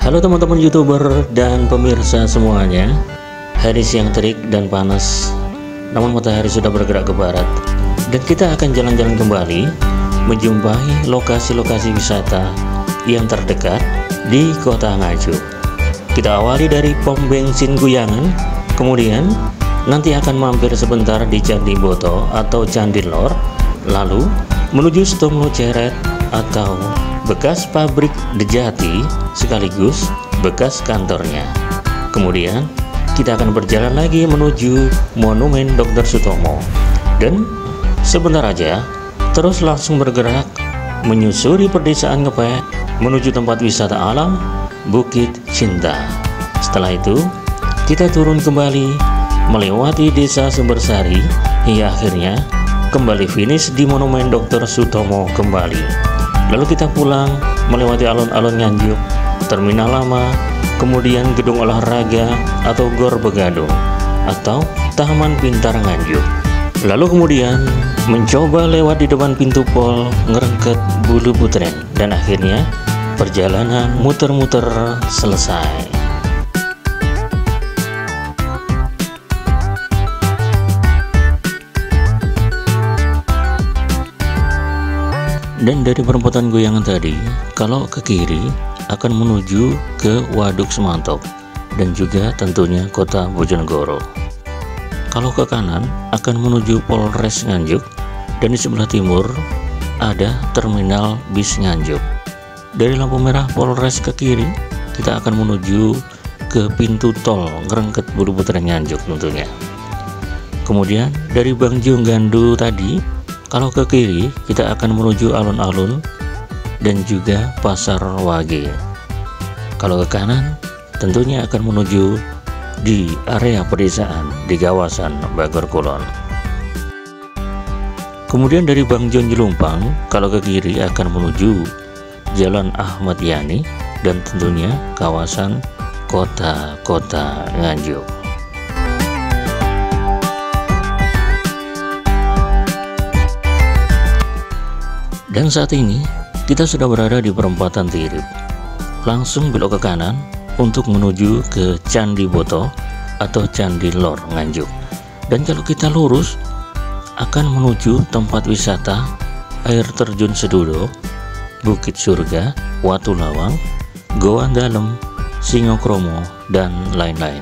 Halo teman-teman YouTuber dan pemirsa semuanya. Hari siang terik dan panas, namun matahari sudah bergerak ke barat, dan kita akan jalan-jalan kembali menjumpai lokasi-lokasi wisata yang terdekat di kota Nganjuk. Kita awali dari pom bensin Guyangan, kemudian nanti akan mampir sebentar di Candi Boto atau Candi Lor, lalu menuju Stomlo Ceret atau bekas pabrik Dejati sekaligus bekas kantornya. Kemudian kita akan berjalan lagi menuju Monumen Dr. Sutomo, dan sebentar aja terus langsung bergerak menyusuri perdesaan Ngepek menuju tempat wisata alam Bukit Cinta. Setelah itu kita turun kembali melewati desa Sumbersari hingga akhirnya kembali finish di Monumen Dr. Sutomo kembali. Lalu kita pulang melewati alun-alun Nganjuk, Terminal Lama, kemudian Gedung Olahraga atau Gor Begadung atau Taman Pintar Nganjuk. Lalu kemudian mencoba lewat di depan pintu Pol Ngerengket Bulu Putren, dan akhirnya perjalanan muter-muter selesai. Dan dari perempatan Guyangan tadi, kalau ke kiri akan menuju ke Waduk Semantok dan juga tentunya kota Bojonegoro. Kalau ke kanan akan menuju Polres Nganjuk, dan di sebelah timur ada Terminal Bis Nganjuk. Dari lampu merah Polres ke kiri, kita akan menuju ke pintu tol Ngerengket Bulu Putren Nganjuk tentunya. Kemudian dari Bangjung Gandu tadi, kalau ke kiri kita akan menuju alun-alun dan juga Pasar Wage. Kalau ke kanan tentunya akan menuju di area pedesaan di kawasan Bagor Kulon. Kemudian dari Bangjon Jelumpang kalau ke kiri akan menuju Jalan Ahmad Yani dan tentunya kawasan kota Nganjuk. Dan saat ini kita sudah berada di perempatan Tirip. Langsung belok ke kanan untuk menuju ke Candi Boto atau Candi Lor Nganjuk. Dan kalau kita lurus akan menuju tempat wisata air terjun Sedudo, Bukit Surga, Watu Lawang, Goa Dalem, Singokromo, dan lain-lain.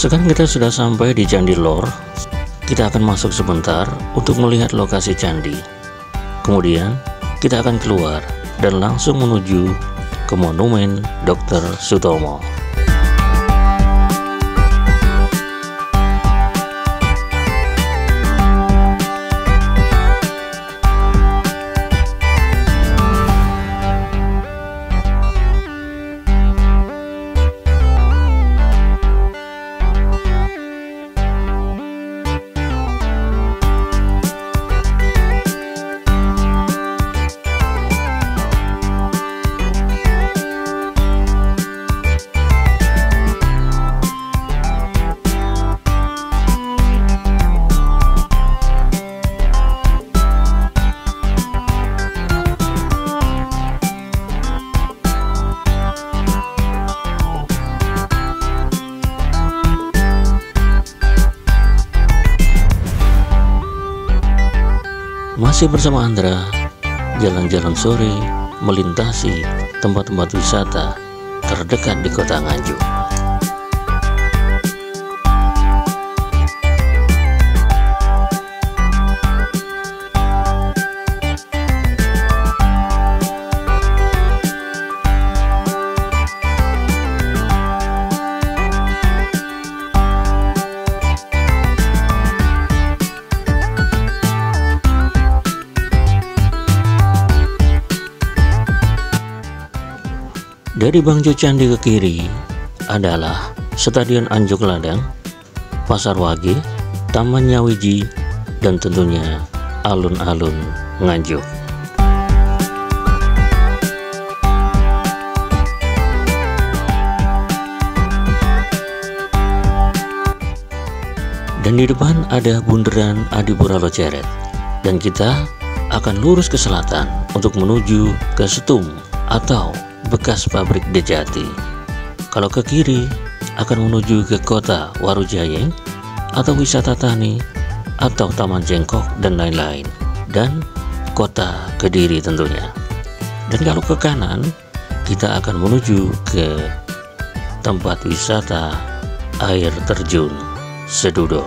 Sekarang kita sudah sampai di Candi Lor. Kita akan masuk sebentar untuk melihat lokasi candi. Kemudian kita akan keluar dan langsung menuju ke Monumen Dr. Sutomo. Masih bersama Andra, jalan-jalan sore melintasi tempat-tempat wisata terdekat di kota Nganjuk. Dari Bangjo Candi ke kiri adalah Stadion Anjuk Ladang, Pasar Wage, Taman Nyawiji, dan tentunya alun-alun Nganjuk. Dan di depan ada bundaran Adipura Loceret. Dan kita akan lurus ke selatan untuk menuju ke Setum atau bekas pabrik Dejati. Kalau ke kiri akan menuju ke kota Warujayeng atau wisata tani atau Taman Jengkok dan lain-lain, dan kota Kediri tentunya. Dan kalau ke kanan kita akan menuju ke tempat wisata air terjun Sedudo.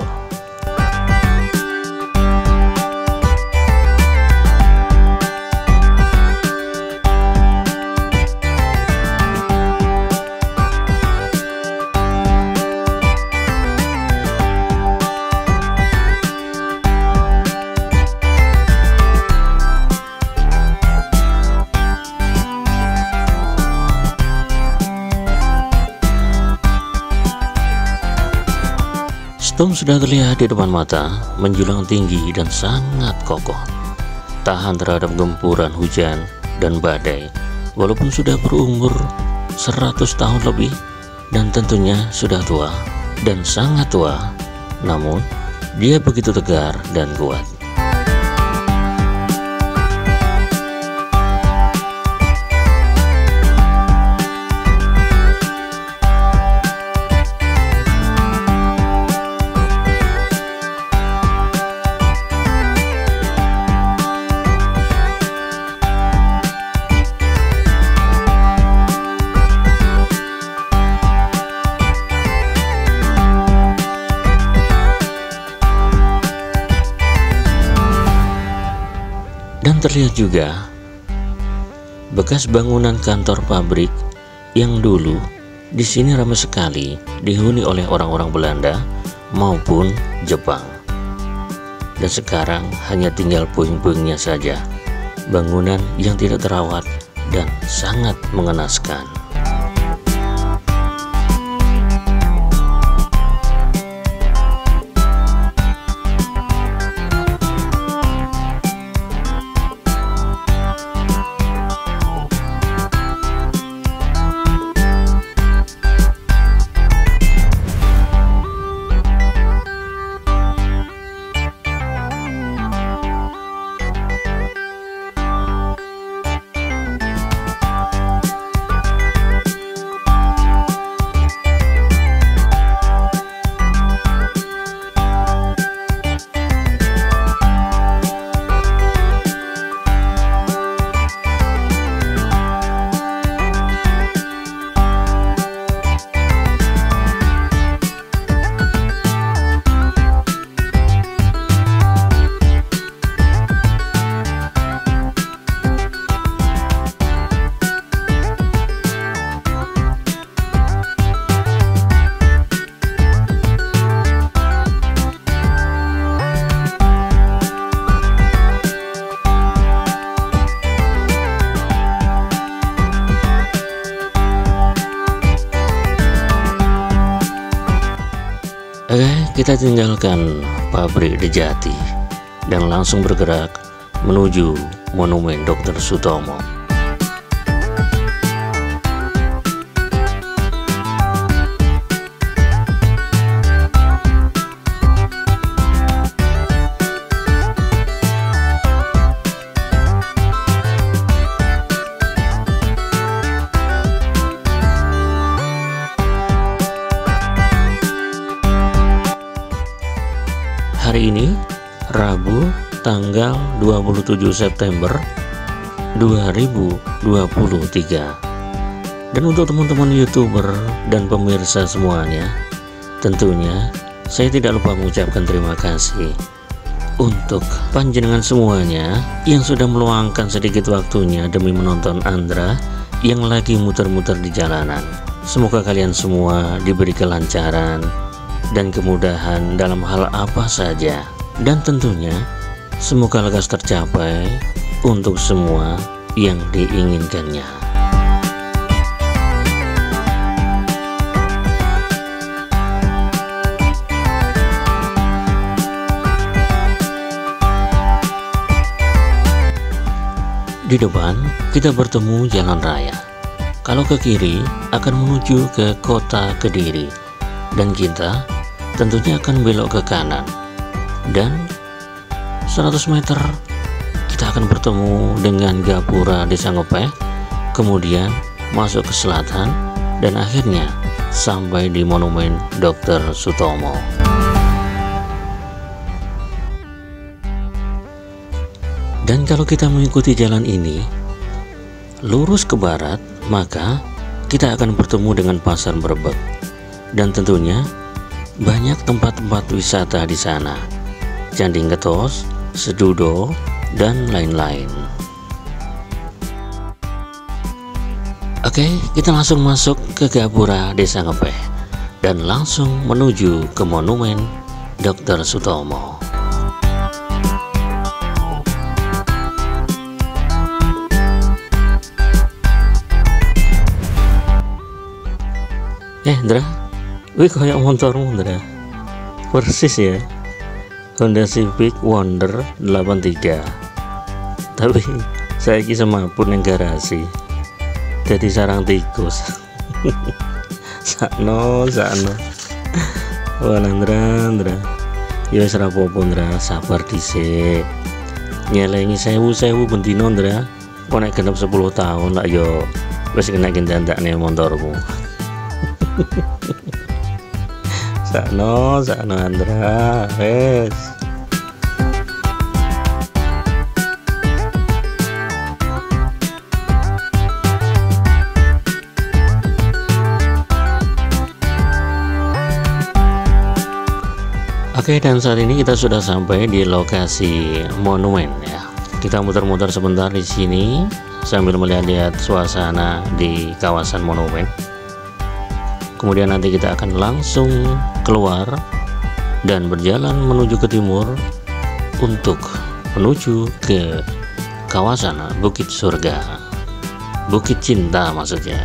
Setum sudah terlihat di depan mata, menjulang tinggi dan sangat kokoh, tahan terhadap gempuran hujan dan badai. Walaupun sudah berumur 100 tahun lebih dan tentunya sudah tua dan sangat tua, namun dia begitu tegar dan kuat. Dan terlihat juga bekas bangunan kantor pabrik yang dulu di sini ramai sekali dihuni oleh orang-orang Belanda maupun Jepang. Dan sekarang hanya tinggal puing-puingnya saja, bangunan yang tidak terawat dan sangat mengenaskan. Kita tinggalkan pabrik Dejati dan langsung bergerak menuju Monumen Dr. Sutomo. Hari ini Rabu tanggal 27 September 2023. Dan untuk teman-teman YouTuber dan pemirsa semuanya, tentunya saya tidak lupa mengucapkan terima kasih untuk panjenengan semuanya yang sudah meluangkan sedikit waktunya demi menonton Andra yang lagi muter-muter di jalanan. Semoga kalian semua diberi kelancaran dan kemudahan dalam hal apa saja, dan tentunya semoga lekas tercapai untuk semua yang diinginkannya. Di depan kita bertemu jalan raya. Kalau ke kiri akan menuju ke kota Kediri, dan kita tentunya akan belok ke kanan, dan 100 meter kita akan bertemu dengan gapura Desa Ngepeh, kemudian masuk ke selatan, dan akhirnya sampai di Monumen Dr. Sutomo. Dan kalau kita mengikuti jalan ini lurus ke barat, maka kita akan bertemu dengan Pasar Brebek, dan tentunya banyak tempat-tempat wisata di sana, Candi Ngetos, Sedudo, dan lain-lain. Oke, kita langsung masuk ke gapura Desa Ngepeh dan langsung menuju ke Monumen Dr. Sutomo. Ndra, wih kayak motormu Ndra, persis ya, Honda Civic Wonder 83. Tapi saya semaput yang garasi, jadi sarang tikus. sakno. Wah Ndra, ya serapopo Ndra, sabar dhisik. Nyelengi sewu bentino Ndra, kok nek genep 10 tahun lah yo wis kena gendandakne motormu. sakno Andra, wes. Oke, dan saat ini kita sudah sampai di lokasi monumen ya. Kita muter-muter sebentar di sini sambil melihat-lihat suasana di kawasan monumen. Kemudian nanti kita akan langsung keluar dan berjalan menuju ke timur untuk menuju ke kawasan Bukit Surga, Bukit Cinta maksudnya.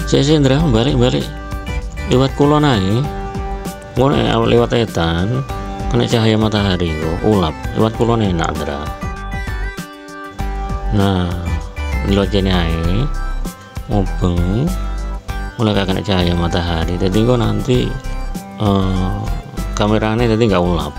Saya Indra balik lewat kulon ae, lewat etan kena cahaya matahari ulap lewat kulon enak Indra. Nah lewat jene ae mubeng mulai kena cahaya matahari, jadi kok nanti kameranya jadi nggak ulap.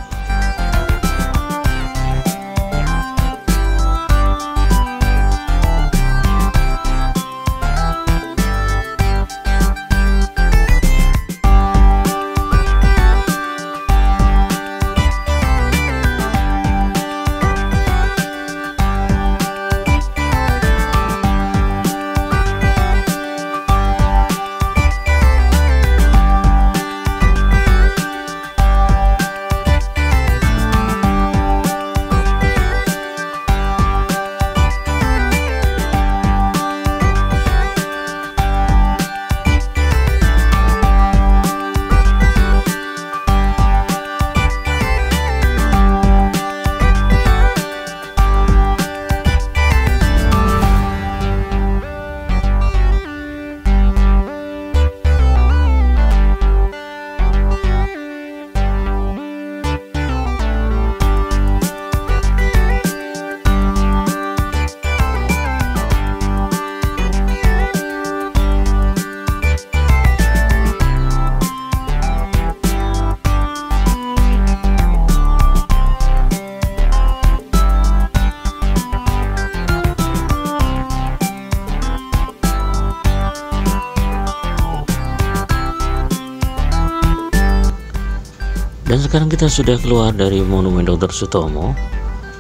Dan sekarang kita sudah keluar dari Monumen Dr. Sutomo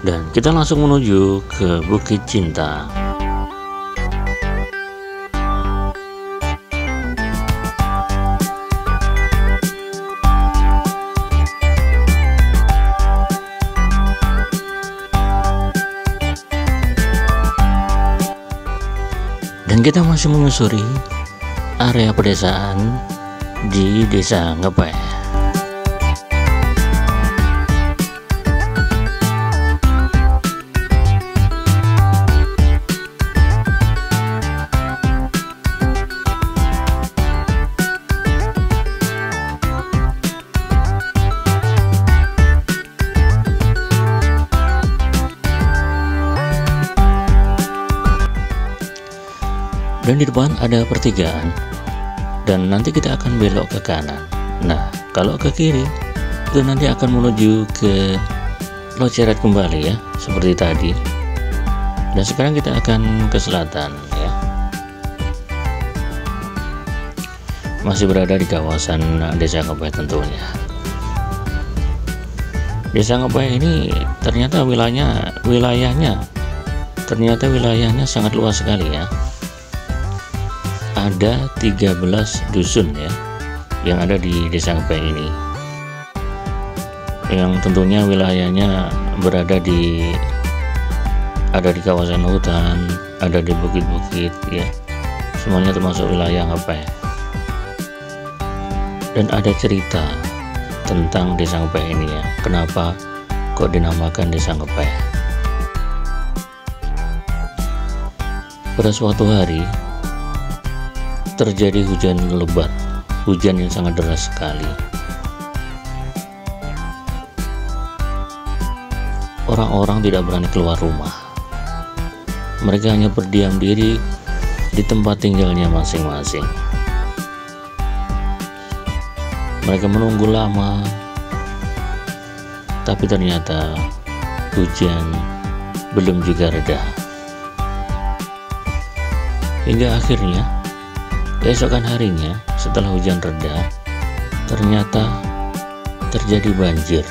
dan kita langsung menuju ke Bukit Cinta. Dan kita masih menyusuri area pedesaan di Desa Ngepeh. Dan di depan ada pertigaan, dan nanti kita akan belok ke kanan. Nah, kalau ke kiri itu nanti akan menuju ke Loceret kembali ya, seperti tadi. Dan sekarang kita akan ke selatan ya. Masih berada di kawasan Desa Ngepeh tentunya. Desa Ngepeh ini ternyata wilayahnya sangat luas sekali ya. Ada 13 dusun ya yang ada di Desa Ngepeh ini, yang tentunya wilayahnya ada di kawasan hutan, ada di bukit-bukit ya, semuanya termasuk wilayah Ngepeh. Dan ada cerita tentang Desa Ngepeh ini ya, kenapa kok dinamakan Desa Ngepeh. Pada suatu hari terjadi hujan lebat, hujan yang sangat deras sekali. Orang-orang tidak berani keluar rumah. Mereka hanya berdiam diri di tempat tinggalnya masing-masing. Mereka menunggu lama, tapi ternyata hujan belum juga reda. Hingga akhirnya keesokan harinya setelah hujan reda, ternyata terjadi banjir.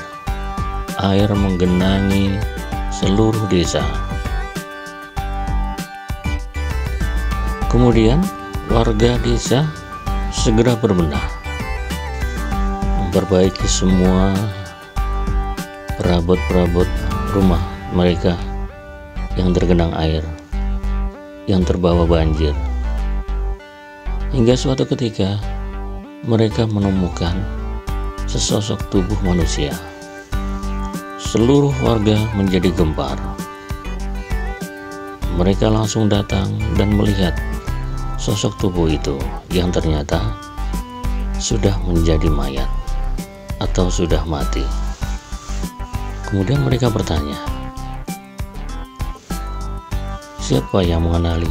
Air menggenangi seluruh desa. Kemudian warga desa segera berbenah, memperbaiki semua perabot-perabot rumah mereka yang tergenang air, yang terbawa banjir. Hingga suatu ketika mereka menemukan sesosok tubuh manusia. Seluruh warga menjadi gempar. Mereka langsung datang dan melihat sosok tubuh itu yang ternyata sudah menjadi mayat atau sudah mati. Kemudian mereka bertanya, siapa yang mengenali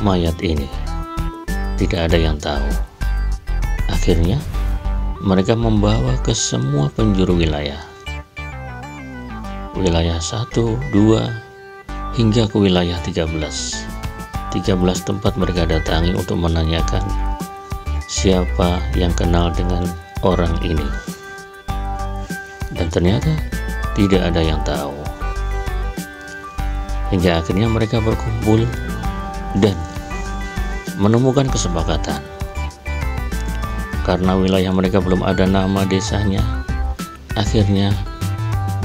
mayat ini? Tidak ada yang tahu. Akhirnya mereka membawa ke semua penjuru wilayah 1, 2, hingga ke wilayah 13 tempat mereka datangi untuk menanyakan siapa yang kenal dengan orang ini. Dan ternyata tidak ada yang tahu. Hingga akhirnya mereka berkumpul dan menemukan kesepakatan. Karena wilayah mereka belum ada nama desanya, akhirnya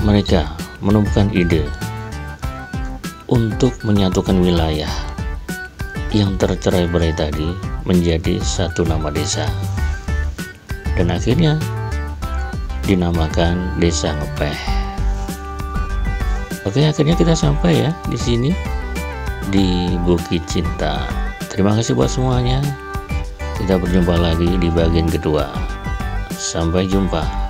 mereka menemukan ide untuk menyatukan wilayah yang tercerai-berai tadi menjadi satu nama desa, dan akhirnya dinamakan Desa Ngepeh. Oke, akhirnya kita sampai ya di sini di Bukit Cinta. Terima kasih buat semuanya. Kita berjumpa lagi di bagian kedua. Sampai jumpa.